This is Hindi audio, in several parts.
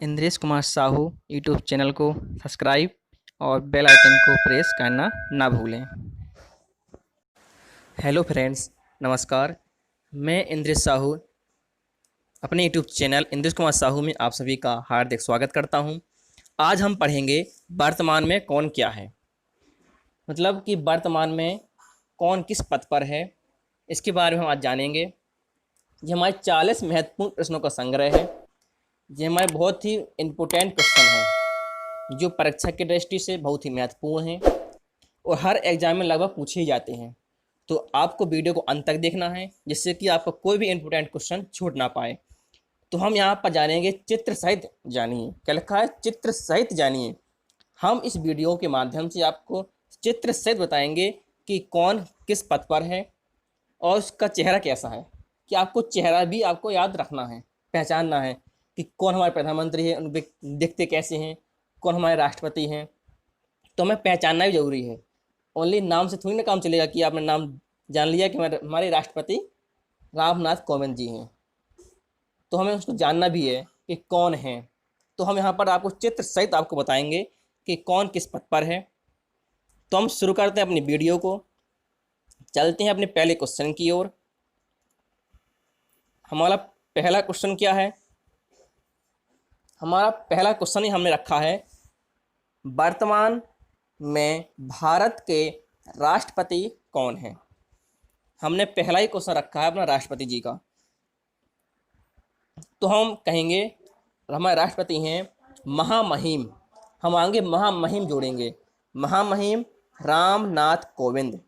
इंद्रेश कुमार साहू यूट्यूब चैनल को सब्सक्राइब और बेल आइकन को प्रेस करना ना भूलें। हेलो फ्रेंड्स, नमस्कार। मैं इंद्रेश साहू अपने यूट्यूब चैनल इंद्रेश कुमार साहू में आप सभी का हार्दिक स्वागत करता हूं। आज हम पढ़ेंगे वर्तमान में कौन क्या है, मतलब कि वर्तमान में कौन किस पद पर है, इसके बारे में हम आज जानेंगे। ये हमारे 40 महत्वपूर्ण प्रश्नों का संग्रह है। ये हमारे बहुत ही इम्पोर्टेंट क्वेश्चन हैं जो परीक्षा की दृष्टि से बहुत ही महत्वपूर्ण हैं और हर एग्जाम में लगभग पूछे ही जाते हैं। तो आपको वीडियो को अंत तक देखना है जिससे कि आपका कोई भी इम्पोर्टेंट क्वेश्चन छूट ना पाए। तो हम यहाँ पर जानेंगे चित्र सहित जानिए। क्या लिखा है? चित्र सहित जानिए। हम इस वीडियो के माध्यम से आपको चित्र सहित बताएंगे कि कौन किस पद पर है और उसका चेहरा कैसा है। कि आपको चेहरा भी आपको याद रखना है, पहचानना है कि कौन हमारे प्रधानमंत्री है, उन दिखते कैसे हैं, कौन हमारे राष्ट्रपति हैं। तो हमें पहचानना भी जरूरी है। ओनली नाम से थोड़ी ना काम चलेगा कि आपने नाम जान लिया कि हमारे राष्ट्रपति रामनाथ कोविंद जी हैं, तो हमें उसको जानना भी है कि कौन है। तो हम यहाँ पर आपको चित्र सहित आपको बताएंगे कि कौन किस पद पर है। तो हम शुरू करते हैं अपनी वीडियो को, चलते हैं अपने पहले क्वेश्चन की ओर। हमारा पहला क्वेश्चन क्या है? हमारा पहला क्वेश्चन ही हमने रखा है, वर्तमान में भारत के राष्ट्रपति कौन है। हमने पहला ही क्वेश्चन रखा है अपना राष्ट्रपति जी का। तो हम कहेंगे हमारे राष्ट्रपति हैं महामहिम। हम आगे महामहिम जोड़ेंगे, महामहिम रामनाथ कोविंद।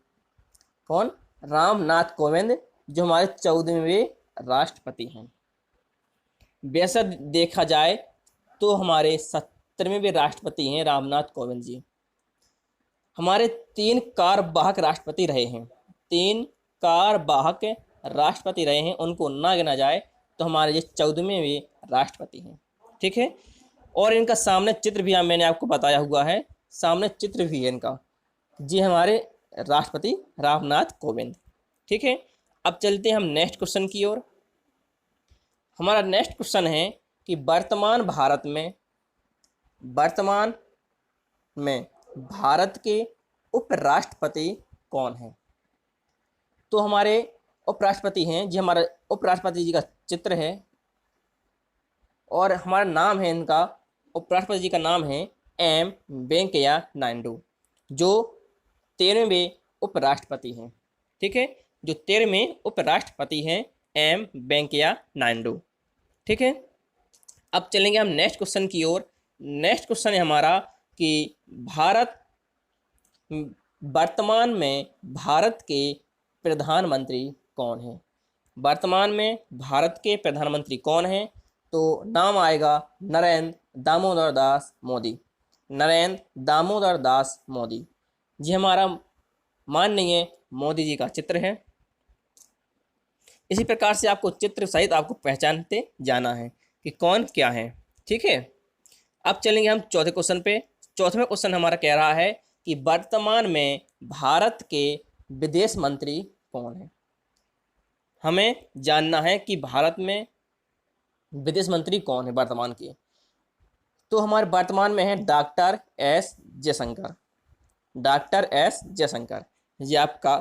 कौन? रामनाथ कोविंद, जो हमारे 14वें राष्ट्रपति हैं। वैसा देखा जाए तो हमारे 17वें राष्ट्रपति हैं रामनाथ कोविंद जी। हमारे 3 कार्यवाहक राष्ट्रपति रहे हैं, 3 कार्यवाहक राष्ट्रपति रहे हैं, उनको ना गिना जाए तो हमारे ये 14वें राष्ट्रपति हैं। ठीक है। और इनका सामने चित्र भी मैंने आपको बताया हुआ है, सामने चित्र भी है इनका। जी हमारे राष्ट्रपति रामनाथ कोविंद। ठीक है। अब चलते हैं हम नेक्स्ट क्वेश्चन की ओर। हमारा नेक्स्ट क्वेश्चन है कि वर्तमान में भारत के उपराष्ट्रपति कौन है। तो हमारे उपराष्ट्रपति हैं जी, हमारे उपराष्ट्रपति जी का चित्र है और हमारा नाम है, इनका उपराष्ट्रपति जी का नाम है एम वेंकैया नायडू, जो 13वें उपराष्ट्रपति हैं। ठीक है, जो 13वें उपराष्ट्रपति हैं एम वेंकैया नायडू। ठीक है। अब चलेंगे हम नेक्स्ट क्वेश्चन की ओर। नेक्स्ट क्वेश्चन है हमारा कि वर्तमान में भारत के प्रधानमंत्री कौन है। वर्तमान में भारत के प्रधानमंत्री कौन हैं? तो नाम आएगा नरेंद्र दामोदर दास मोदी। नरेंद्र दामोदर दास मोदी जी हमारा माननीय मोदी जी का चित्र है। इसी प्रकार से आपको चित्र सहित आपको पहचानते जाना है कि कौन क्या है। ठीक है। अब चलेंगे हम चौथे क्वेश्चन पे। चौथा क्वेश्चन हमारा कह रहा है कि वर्तमान में भारत के विदेश मंत्री कौन है। हमें जानना है कि भारत में विदेश मंत्री कौन है वर्तमान के। तो हमारे वर्तमान में है doctor S Jaishankar. Doctor S Jaishankar ये आपका,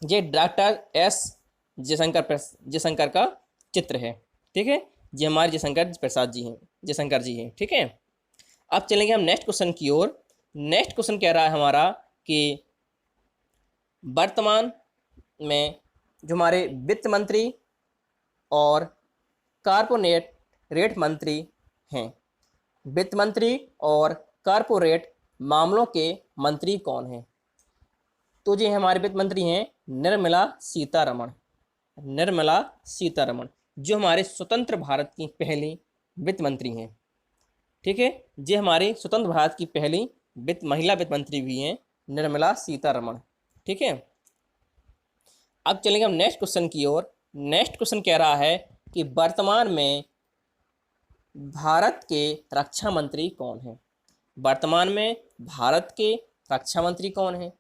ये डॉक्टर एस जयशंकर का चित्र है। ठीक है, ये हमारे जयशंकर प्रसाद जी हैं, जयशंकर जी हैं। ठीक है। अब चलेंगे हम नेक्स्ट क्वेश्चन की ओर। नेक्स्ट क्वेश्चन कह रहा है हमारा कि वर्तमान में जो हमारे वित्त मंत्री और कारपोरेट मंत्री हैं, वित्त मंत्री और कारपोरेट मामलों के मंत्री कौन हैं। तो जी हमारे वित्त मंत्री हैं निर्मला सीतारमण। निर्मला सीतारमण जो हमारे स्वतंत्र भारत की पहली वित्त मंत्री हैं। ठीक है, ये हमारी स्वतंत्र भारत की पहली महिला वित्त मंत्री भी हैं निर्मला सीतारमण। ठीक है। अब चलेंगे हम नेक्स्ट क्वेश्चन की ओर। नेक्स्ट क्वेश्चन कह रहा है कि वर्तमान में भारत के रक्षा मंत्री कौन है। वर्तमान में भारत के रक्षा मंत्री कौन है,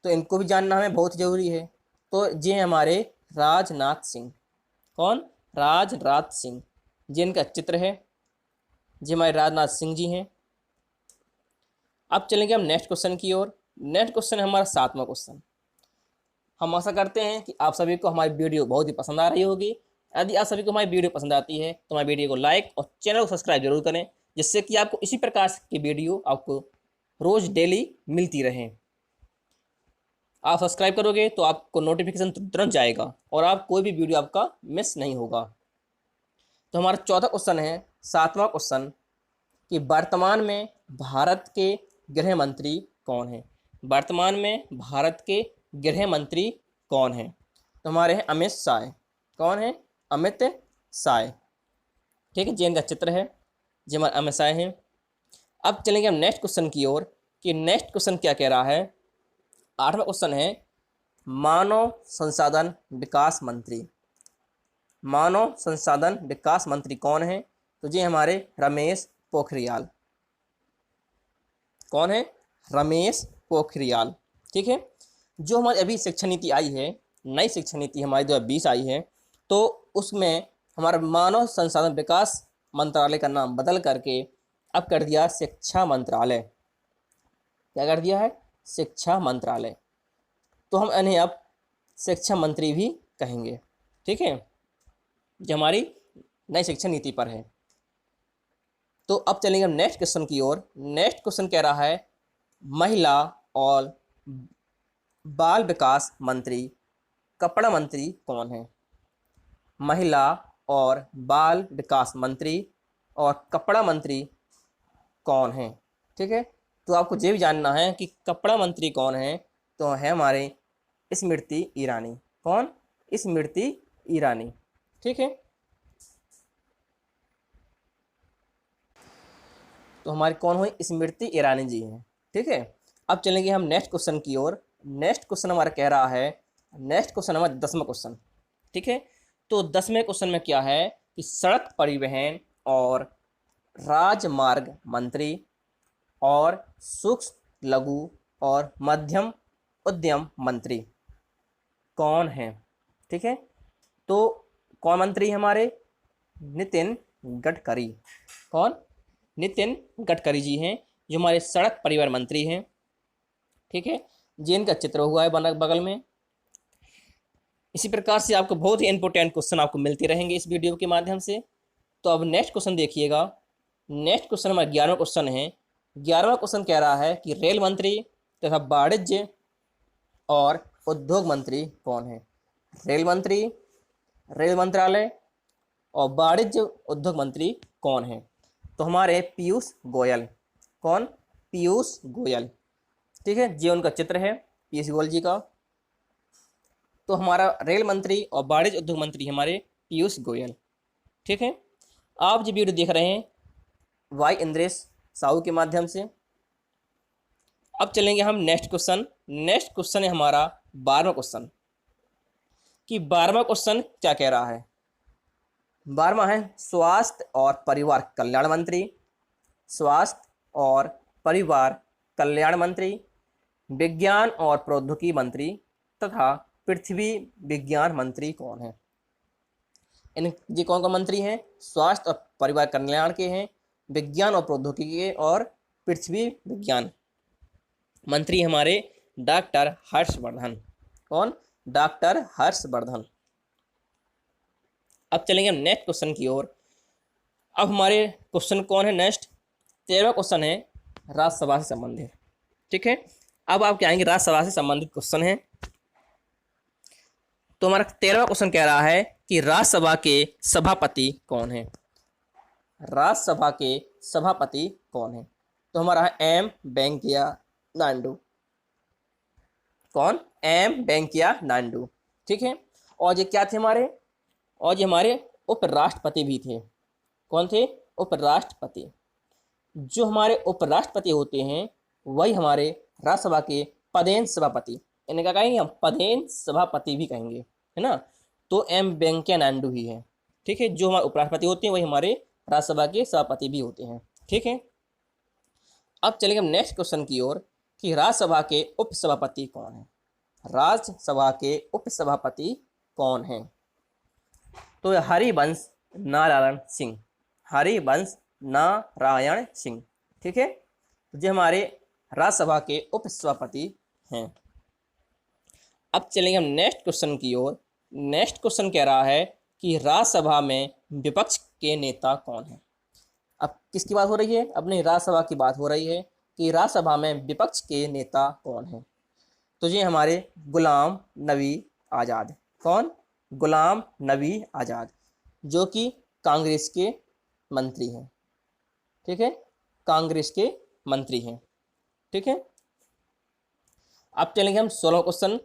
तो इनको भी जानना हमें बहुत ज़रूरी है। तो ये हमारे राजनाथ सिंह। कौन? राजनाथ सिंह, जिनका चित्र है। जी हमारे राजनाथ सिंह जी हैं। अब चलेंगे हम नेक्स्ट क्वेश्चन की ओर। नेक्स्ट क्वेश्चन है हमारा 7वां क्वेश्चन। हम आशा करते हैं कि आप सभी को हमारी वीडियो बहुत ही पसंद आ रही होगी। यदि आप सभी को हमारी वीडियो पसंद आती है तो हमारी वीडियो को लाइक और चैनल को सब्सक्राइब जरूर करें, जिससे कि आपको इसी प्रकार की वीडियो आपको रोज डेली मिलती रहे। आप सब्सक्राइब करोगे तो आपको नोटिफिकेशन तुरंत जाएगा और आप कोई भी वीडियो आपका मिस नहीं होगा। तो हमारा 14 क्वेश्चन है, 7वां क्वेश्चन, कि वर्तमान में भारत के गृह मंत्री कौन है। वर्तमान में भारत के गृह मंत्री कौन है? तो हमारे हैं अमित शाह। कौन है? अमित शाह। ठीक है, जी इनका चित्र है, जी हमारे अमित शाह हैं। अब चलेंगे हम नेक्स्ट क्वेश्चन की ओर कि नेक्स्ट क्वेश्चन क्या कह रहा है। 8वां क्वेश्चन है, मानव संसाधन विकास मंत्री। मानव संसाधन विकास मंत्री कौन है? तो जी हमारे रमेश पोखरियाल। कौन है? रमेश पोखरियाल। ठीक है, जो हमारी अभी शिक्षा नीति आई है, नई शिक्षा नीति हमारी 2020 आई है, तो उसमें हमारा मानव संसाधन विकास मंत्रालय का नाम बदल करके अब कर दिया शिक्षा मंत्रालय। क्या कर दिया है? शिक्षा मंत्रालय। तो हम इन्हें अब शिक्षा मंत्री भी कहेंगे। ठीक है, जो हमारी नई शिक्षा नीति पर है। तो अब चलेंगे हम नेक्स्ट क्वेश्चन की ओर। नेक्स्ट क्वेश्चन कह रहा है, महिला और बाल विकास मंत्री, कपड़ा मंत्री कौन है? महिला और बाल विकास मंत्री और कपड़ा मंत्री कौन है? ठीक है, तो आपको ये भी जानना है कि कपड़ा मंत्री कौन है। तो है हमारे स्मृति ईरानी। कौन? स्मृति ईरानी। ठीक है, तो हमारी कौन हुई? स्मृति ईरानी जी हैं। ठीक है, अब चलेंगे हम नेक्स्ट क्वेश्चन की ओर। नेक्स्ट क्वेश्चन हमारा कह रहा है, नेक्स्ट क्वेश्चन हमारा 10वां क्वेश्चन। ठीक है, तो 10वें क्वेश्चन में क्या है कि सड़क परिवहन और राजमार्ग मंत्री और सूक्ष्म लघु और मध्यम उद्यम मंत्री कौन है? ठीक है, तो कौन मंत्री हमारे? नितिन गडकरी। कौन? नितिन गडकरी जी हैं, जो हमारे सड़क परिवहन मंत्री हैं। ठीक है, जी इनका चित्र हुआ है बगल में। इसी प्रकार से आपको बहुत ही इंपॉर्टेंट क्वेश्चन आपको मिलते रहेंगे इस वीडियो के माध्यम से। तो अब नेक्स्ट क्वेश्चन देखिएगा। नेक्स्ट क्वेश्चन हमारा 11वां क्वेश्चन है। 11वां क्वेश्चन कह रहा है कि रेल मंत्री तथा वाणिज्य और उद्योग मंत्री कौन है? रेल मंत्री, रेल मंत्रालय और वाणिज्य उद्योग मंत्री कौन है? तो हमारे पीयूष गोयल। कौन? पीयूष गोयल। ठीक है, जी उनका चित्र है पीयूष गोयल जी का। तो हमारा रेल मंत्री और वाणिज्य उद्योग मंत्री हमारे पीयूष गोयल। ठीक है, आप जो वीडियो देख रहे हैं वाई इंद्रेश साहू के माध्यम से। अब चलेंगे हम नेक्स्ट क्वेश्चन। नेक्स्ट क्वेश्चन है हमारा 12वां क्वेश्चन, कि 12वां क्वेश्चन क्या कह रहा है। 12वां है, स्वास्थ्य और परिवार कल्याण मंत्री। स्वास्थ्य और परिवार कल्याण मंत्री, विज्ञान और प्रौद्योगिकी मंत्री तथा पृथ्वी विज्ञान मंत्री कौन है? इन ये कौन कौन मंत्री हैं? स्वास्थ्य और परिवार कल्याण के हैं, विज्ञान और प्रौद्योगिकी के और पृथ्वी विज्ञान मंत्री हमारे डॉक्टर हर्षवर्धन। कौन? डॉक्टर हर्षवर्धन। अब चलेंगे हम नेक्स्ट क्वेश्चन की ओर। अब हमारे क्वेश्चन कौन है नेक्स्ट? 13वां क्वेश्चन है राज्यसभा से संबंधित। ठीक है, अब आप क्या आएंगे? राज्यसभा से संबंधित क्वेश्चन है। तो हमारा 13वां क्वेश्चन कह रहा है कि राज्यसभा के सभापति कौन है? राज्यसभा के सभापति कौन है? तो हमारा है एम वेंकैया नायडू। कौन? एम वेंकैया नायडू। ठीक है, और ये क्या थे हमारे? और ये हमारे उपराष्ट्रपति भी थे। कौन थे? उपराष्ट्रपति। जो हमारे उपराष्ट्रपति होते हैं वही हमारे राज्यसभा के पदेन सभापति, इन्हें क्या कहेंगे हम? पदेन सभापति भी कहेंगे, है ना। तो एम वेंकैया नायडू ही है। ठीक है, जो हमारे उपराष्ट्रपति होते हैं वही हमारे राज्यसभा के सभापति भी होते हैं। ठीक है, अब चलेंगे हम नेक्स्ट क्वेश्चन की ओर कि राज्यसभा के उपसभापति कौन है? राज्यसभा के उपसभापति कौन है? तो हरिवंश नारायण सिंह। हरिवंश नारायण सिंह। ठीक है, तो जो हमारे राज्यसभा के उपसभापति हैं। अब चलेंगे हम नेक्स्ट क्वेश्चन की ओर। नेक्स्ट क्वेश्चन कह रहा है कि राज्यसभा में विपक्ष के नेता कौन है। अब किसकी बात हो रही है? अपनी राज्यसभा की बात हो रही है कि राज्यसभा में विपक्ष के नेता कौन है। तो ये हमारे गुलाम नबी आज़ाद। कौन? गुलाम नबी आज़ाद, जो कि कांग्रेस के मंत्री हैं। ठीक है, कांग्रेस के मंत्री हैं। ठीक है, अब चलेंगे हम 16वां क्वेश्चन।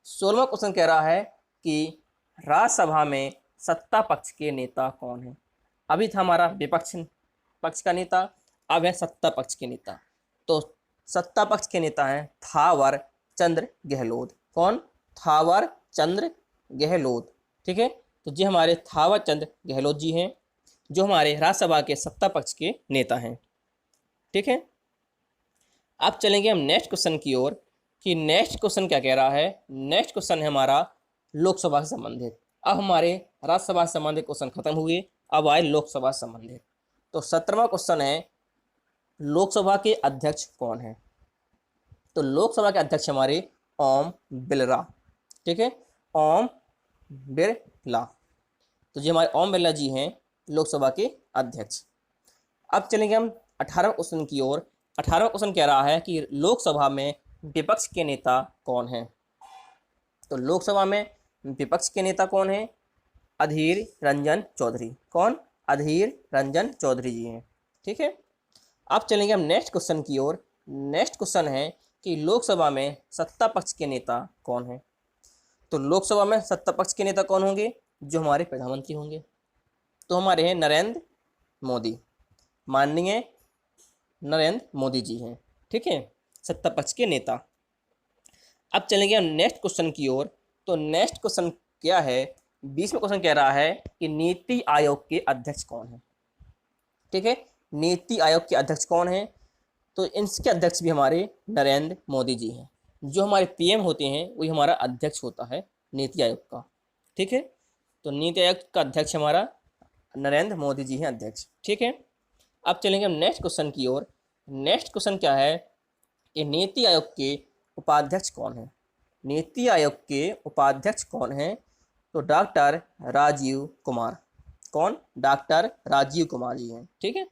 16वां क्वेश्चन कह रहा है कि राज्यसभा में सत्ता पक्ष के नेता कौन है। अभी था हमारा विपक्ष पक्ष का नेता, अब है सत्ता पक्ष के नेता। तो सत्ता पक्ष के नेता हैं थावर चंद्र गहलोत। कौन? थावर चंद्र गहलोत। ठीक है, तो ये हमारे थावर चंद्र गहलोत जी हैं, जो हमारे राज्यसभा के सत्ता पक्ष के नेता हैं। ठीक है, अब चलेंगे हम नेक्स्ट क्वेश्चन की ओर कि नेक्स्ट क्वेश्चन क्या कह रहा है। नेक्स्ट क्वेश्चन है हमारा लोकसभा से संबंधित। अब हमारे राज्यसभा से संबंधित क्वेश्चन खत्म हुए, अब आए लोकसभा से संबंधित। तो 17वां क्वेश्चन है लोकसभा के अध्यक्ष कौन है। तो लोकसभा के अध्यक्ष हमारे ओम बिरला। ठीक है, ओम बिरला। तो ये हमारे ओम बिरला जी हैं लोकसभा के अध्यक्ष। अब चलेंगे हम 18वें क्वेश्चन की ओर। 18वां क्वेश्चन कह रहा है कि लोकसभा में विपक्ष के नेता कौन है। तो लोकसभा में विपक्ष के नेता कौन है? अधीर रंजन चौधरी। कौन? अधीर रंजन चौधरी जी हैं। ठीक है, अब चलेंगे हम नेक्स्ट क्वेश्चन की ओर। नेक्स्ट क्वेश्चन है कि लोकसभा में सत्ता पक्ष के नेता कौन है। तो लोकसभा में सत्ता पक्ष के नेता कौन होंगे? जो हमारे प्रधानमंत्री होंगे। तो हमारे हैं नरेंद्र मोदी, माननीय नरेंद्र मोदी जी हैं। ठीक है, सत्ता पक्ष के नेता। अब चलेंगे हम नेक्स्ट क्वेश्चन की ओर। तो नेक्स्ट क्वेश्चन क्या है? 20वां क्वेश्चन कह रहा है कि नीति आयोग के अध्यक्ष कौन है। ठीक है, नीति आयोग के अध्यक्ष कौन है? तो इनके अध्यक्ष भी हमारे नरेंद्र मोदी जी हैं। जो हमारे पीएम होते हैं वही हमारा अध्यक्ष होता है नीति आयोग का। ठीक है, तो नीति आयोग का अध्यक्ष हमारा नरेंद्र मोदी जी हैं अध्यक्ष। ठीक है, अब चलेंगे हम नेक्स्ट क्वेश्चन की ओर। नेक्स्ट क्वेश्चन क्या है कि नीति आयोग के उपाध्यक्ष कौन है। नीति आयोग के उपाध्यक्ष कौन है? तो डॉक्टर राजीव कुमार। कौन? डॉक्टर राजीव कुमार जी हैं। ठीक है,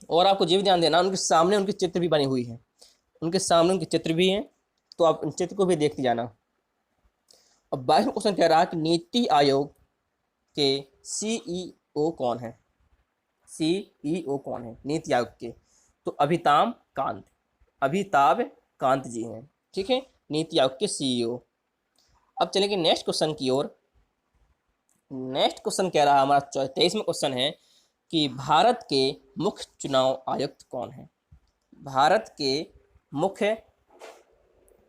और आपको ये भी ध्यान देना उनके सामने उनके चित्र भी बनी हुई है, उनके सामने उनके चित्र भी हैं, तो आप उन चित्र को भी देखते जाना। अब 22वां क्वेश्चन कह रहा है कि नीति आयोग के सीईओ कौन है। सीईओ कौन है नीति आयोग के? तो अमिताभ कांत जी हैं। ठीक है, नीति आयोग के सीईओ। अब चलेंगे नेक्स्ट क्वेश्चन की ओर। नेक्स्ट क्वेश्चन कह रहा है हमारा 23वां क्वेश्चन है कि भारत के मुख्य चुनाव आयुक्त कौन है। भारत के मुख्य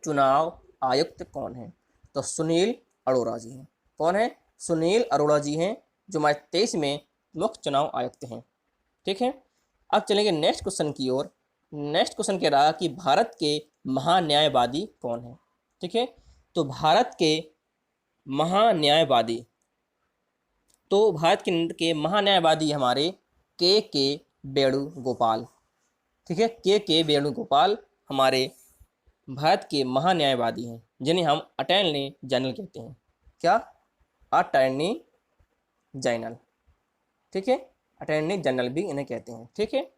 चुनाव आयुक्त कौन है? तो सुनील अरोड़ा जी हैं। कौन है? सुनील अरोड़ा जी हैं, जो हमारे 23 में मुख्य चुनाव आयुक्त हैं। ठीक है, अब चलेंगे नेक्स्ट क्वेश्चन की ओर। नेक्स्ट क्वेश्चन कह रहा है कि भारत के महान्यायवादी कौन है। ठीक है, तो भारत के महान्यायवादी, तो भारत के महान्यायवादी हमारे के वेणुगोपाल। ठीक है, के वेणुगोपाल हमारे भारत के महान्यायवादी हैं, जिन्हें हम अटॉर्नी जनरल कहते हैं। क्या? Attorney general. ठीक है, अटॉर्नी जनरल भी इन्हें कहते हैं। ठीक है,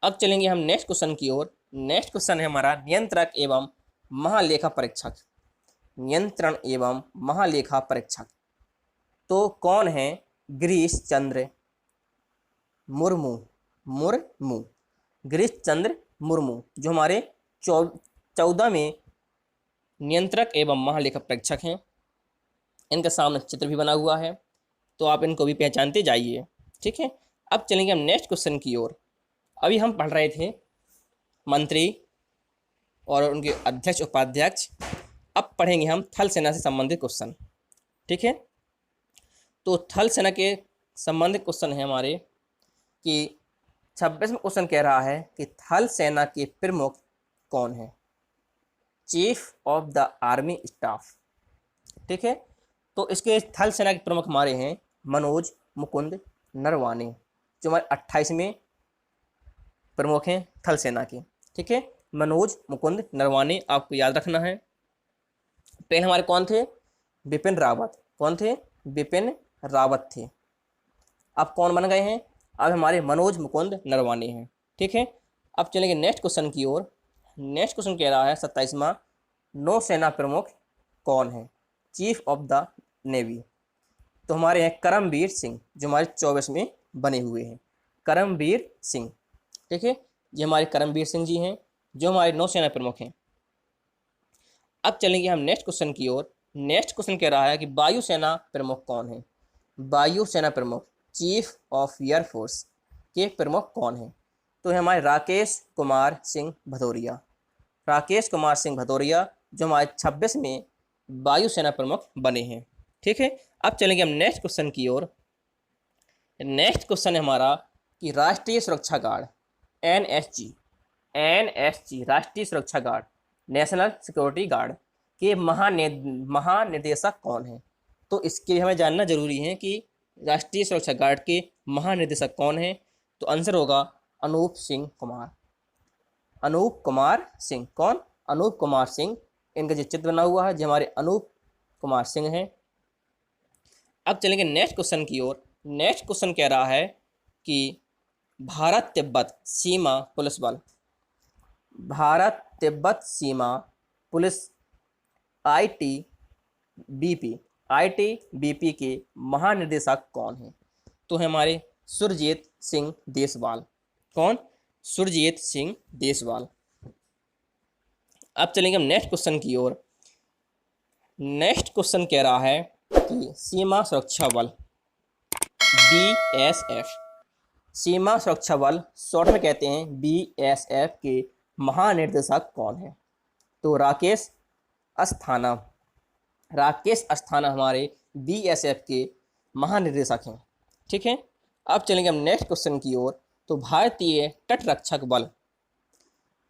अब चलेंगे हम नेक्स्ट क्वेश्चन की ओर। नेक्स्ट क्वेश्चन है हमारा नियंत्रक एवं महालेखा परीक्षक। नियंत्रण एवं महालेखा परीक्षक तो कौन है? गिरीश चंद्र मुर्मू। गिरीश चंद्र मुर्मू, जो हमारे 14 में नियंत्रक एवं महालेखा परीक्षक हैं। इनका सामने चित्र भी बना हुआ है, तो आप इनको भी पहचानते जाइए। ठीक है, अब चलेंगे हम नेक्स्ट क्वेश्चन की ओर। अभी हम पढ़ रहे थे मंत्री और उनके अध्यक्ष उपाध्यक्ष। अब पढ़ेंगे हम थल सेना से संबंधित क्वेश्चन। ठीक है, तो थल सेना के संबंधित क्वेश्चन है हमारे कि 26वां क्वेश्चन कह रहा है कि थल सेना के प्रमुख कौन है? Chief of the army staff. ठीक है, तो इसके थल सेना के प्रमुख हमारे हैं मनोज मुकुंद नरवाने, जो हमारे 28वें प्रमुख हैं थल सेना के। ठीक है, मनोज मुकुंद नरवाने आपको याद रखना है। पहले हमारे कौन थे? बिपिन रावत। कौन थे? बिपिन रावत थे। अब कौन बन गए हैं? अब हमारे मनोज मुकुंद नरवाने हैं। ठीक है, अब चलेंगे नेक्स्ट क्वेश्चन की ओर। नेक्स्ट क्वेश्चन कह रहा है 27वां, नौसेना प्रमुख कौन है? Chief of the navy. तो हमारे हैं करमबीर सिंह, जो हमारे 24 में बने हुए हैं, करमबीर सिंह। ठीक है, ये हमारे करमबीर सिंह जी हैं, जो हमारे नौसेना प्रमुख हैं। अब चलेंगे हम नेक्स्ट क्वेश्चन की ओर। नेक्स्ट क्वेश्चन कह रहा है कि वायुसेना प्रमुख कौन है? वायुसेना प्रमुख, चीफ ऑफ एयर फोर्स के प्रमुख कौन है? तो है हमारे राकेश कुमार सिंह भदौरिया। राकेश कुमार सिंह भदौरिया, जो हमारे 26 में वायुसेना प्रमुख बने हैं। ठीक है, अब चलेंगे हम नेक्स्ट क्वेश्चन की ओर। नेक्स्ट क्वेश्चन है हमारा कि राष्ट्रीय सुरक्षा गार्ड एनएसजी, एनएसजी राष्ट्रीय सुरक्षा गार्ड, नेशनल सिक्योरिटी गार्ड के महानिदेशक कौन है? तो इसके लिए हमें जानना जरूरी है कि राष्ट्रीय सुरक्षा गार्ड के महानिदेशक कौन है। तो आंसर होगा अनूप सिंह कुमार। अनूप कुमार सिंह। कौन? अनूप कुमार सिंह। इनका जो चित्र बना हुआ है जो हमारे अनूप कुमार सिंह हैं। अब चलेंगे नेक्स्ट क्वेश्चन की ओर। नेक्स्ट क्वेश्चन कह रहा है कि भारत तिब्बत सीमा पुलिस बल, भारत तिब्बत सीमा पुलिस आईटीबीपी, आईटीबीपी के महानिदेशक कौन है? तो है हमारे सुरजीत सिंह देसवाल। कौन? सुरजीत सिंह देसवाल। अब चलेंगे हम नेक्स्ट क्वेश्चन की ओर। नेक्स्ट क्वेश्चन कह रहा है कि सीमा सुरक्षा बल बीएसएफ, सीमा सुरक्षा बल शॉर्ट में कहते हैं बीएसएफ के महानिदेशक कौन है? तो राकेश अस्थाना। राकेश अस्थाना हमारे बीएसएफ के महानिदेशक हैं। ठीक है, अब चलेंगे हम नेक्स्ट क्वेश्चन की ओर। तो भारतीय तट रक्षक बल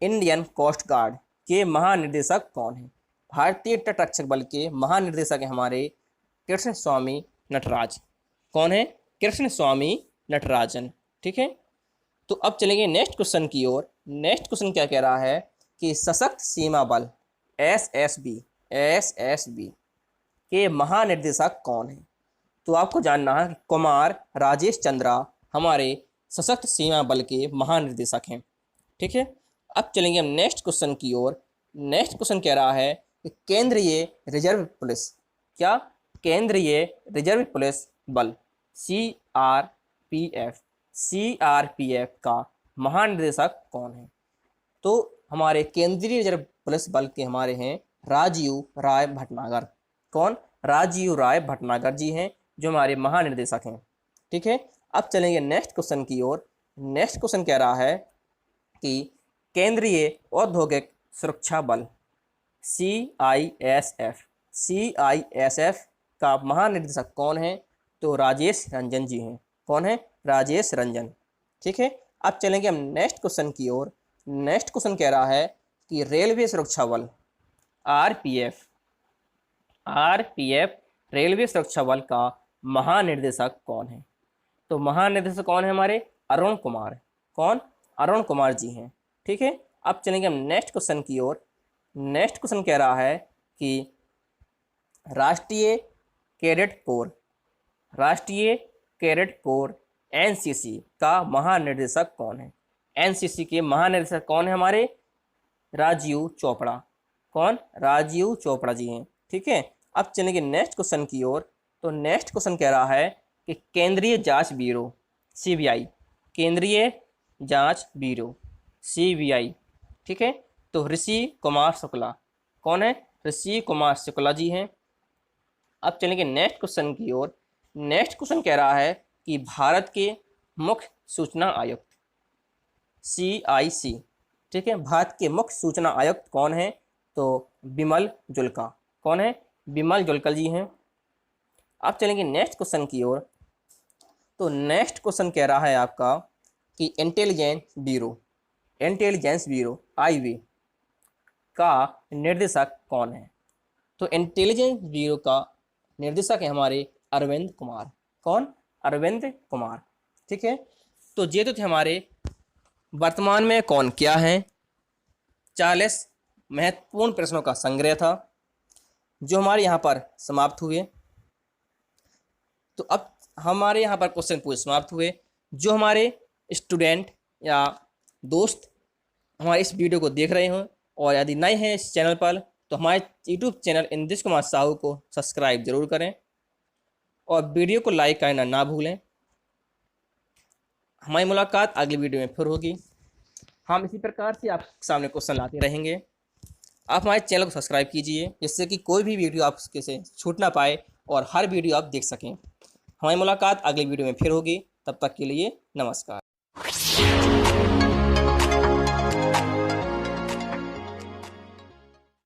इंडियन कोस्ट गार्ड के महानिदेशक कौन है? भारतीय तट रक्षक बल के महानिदेशक हैं हमारे कृष्ण स्वामी नटराज। कौन है? कृष्ण स्वामी नटराजन। ठीक है, तो अब चलेंगे नेक्स्ट क्वेश्चन की ओर। नेक्स्ट क्वेश्चन क्या कह रहा है कि सशक्त सीमा बल एसएसबी, एसएसबी के महानिदेशक कौन है? तो आपको जानना है कि कुमार राजेश चंद्रा हमारे सशक्त सीमा बल के महानिदेशक हैं। ठीक है, अब चलेंगे हम नेक्स्ट क्वेश्चन की ओर। नेक्स्ट क्वेश्चन कह रहा है कि केंद्रीय रिजर्व पुलिस, क्या? केंद्रीय रिजर्व पुलिस बल सीआरपीएफ, सीआरपीएफ का महानिदेशक कौन है? तो हमारे केंद्रीय रिजर्व पुलिस बल के हमारे हैं राजीव राय भटनागर। कौन? राजीव राय भटनागर जी हैं, जो हमारे महानिदेशक हैं। ठीक है, अब चलेंगे नेक्स्ट क्वेश्चन की ओर। नेक्स्ट क्वेश्चन कह रहा है कि केंद्रीय औद्योगिक सुरक्षा बल सीआईएसएफ, सीआईएसएफ का महानिदेशक कौन है? तो राजेश रंजन जी हैं। कौन है? राजेश रंजन। ठीक है, अब चलेंगे हम नेक्स्ट क्वेश्चन की ओर। नेक्स्ट क्वेश्चन कह रहा है कि रेलवे सुरक्षा बल आरपीएफ, आरपीएफ रेलवे सुरक्षा बल का महानिदेशक कौन है? तो महानिदेशक कौन है हमारे? अरुण कुमार। कौन? अरुण कुमार जी हैं। ठीक है, अब चलेंगे हम नेक्स्ट क्वेश्चन की ओर। नेक्स्ट क्वेश्चन कह रहा है कि राष्ट्रीय कैडेट कोर, राष्ट्रीय कैडेट कोर एनसीसी का महानिदेशक कौन है? एनसीसी के महानिदेशक कौन है हमारे? राजीव चोपड़ा। कौन? राजीव चोपड़ा जी हैं। ठीक है, अब चलेंगे नेक्स्ट क्वेश्चन की ओर। तो नेक्स्ट क्वेश्चन कह रहा है कि केंद्रीय जांच ब्यूरो सीबीआई, केंद्रीय जांच ब्यूरो सीबीआई। ठीक है, तो ऋषि कुमार शुक्ला। कौन है? ऋषि कुमार शुक्ला जी हैं। अब चलेंगे नेक्स्ट क्वेश्चन की ओर। नेक्स्ट क्वेश्चन कह रहा है कि भारत के मुख्य सूचना आयुक्त सीआईसी, ठीक है, भारत के मुख्य सूचना आयुक्त कौन है? तो बिमल जुल्का। कौन है? बिमल जुल्का जी हैं। अब चलेंगे नेक्स्ट क्वेश्चन की ओर। तो नेक्स्ट क्वेश्चन कह रहा है आपका कि intelligence bureau, intelligence bureau IB का निर्देशक कौन है? तो इंटेलिजेंस ब्यूरो का निर्देशक है हमारे अरविंद कुमार। कौन? अरविंद कुमार। ठीक है, तो ये तो थे हमारे वर्तमान में कौन क्या है 40 महत्वपूर्ण प्रश्नों का संग्रह था जो हमारे यहाँ पर समाप्त हुए। तो अब हमारे यहाँ पर क्वेश्चन पूरे समाप्त हुए। जो हमारे स्टूडेंट या दोस्त हमारे इस वीडियो को देख रहे हों और यदि नए हैं इस चैनल पर तो हमारे यूट्यूब चैनल इंद्रेश कुमार साहू को सब्सक्राइब जरूर करें और वीडियो को लाइक करना ना भूलें। हमारी मुलाकात अगली वीडियो में फिर होगी। हम इसी प्रकार से आपके सामने क्वेश्चन लाते रहेंगे। आप हमारे चैनल को सब्सक्राइब कीजिए जिससे कि कोई भी वीडियो आपके से छूट ना पाए और हर वीडियो आप देख सकें। हमारी मुलाकात अगली वीडियो में फिर होगी। तब तक के लिए नमस्कार।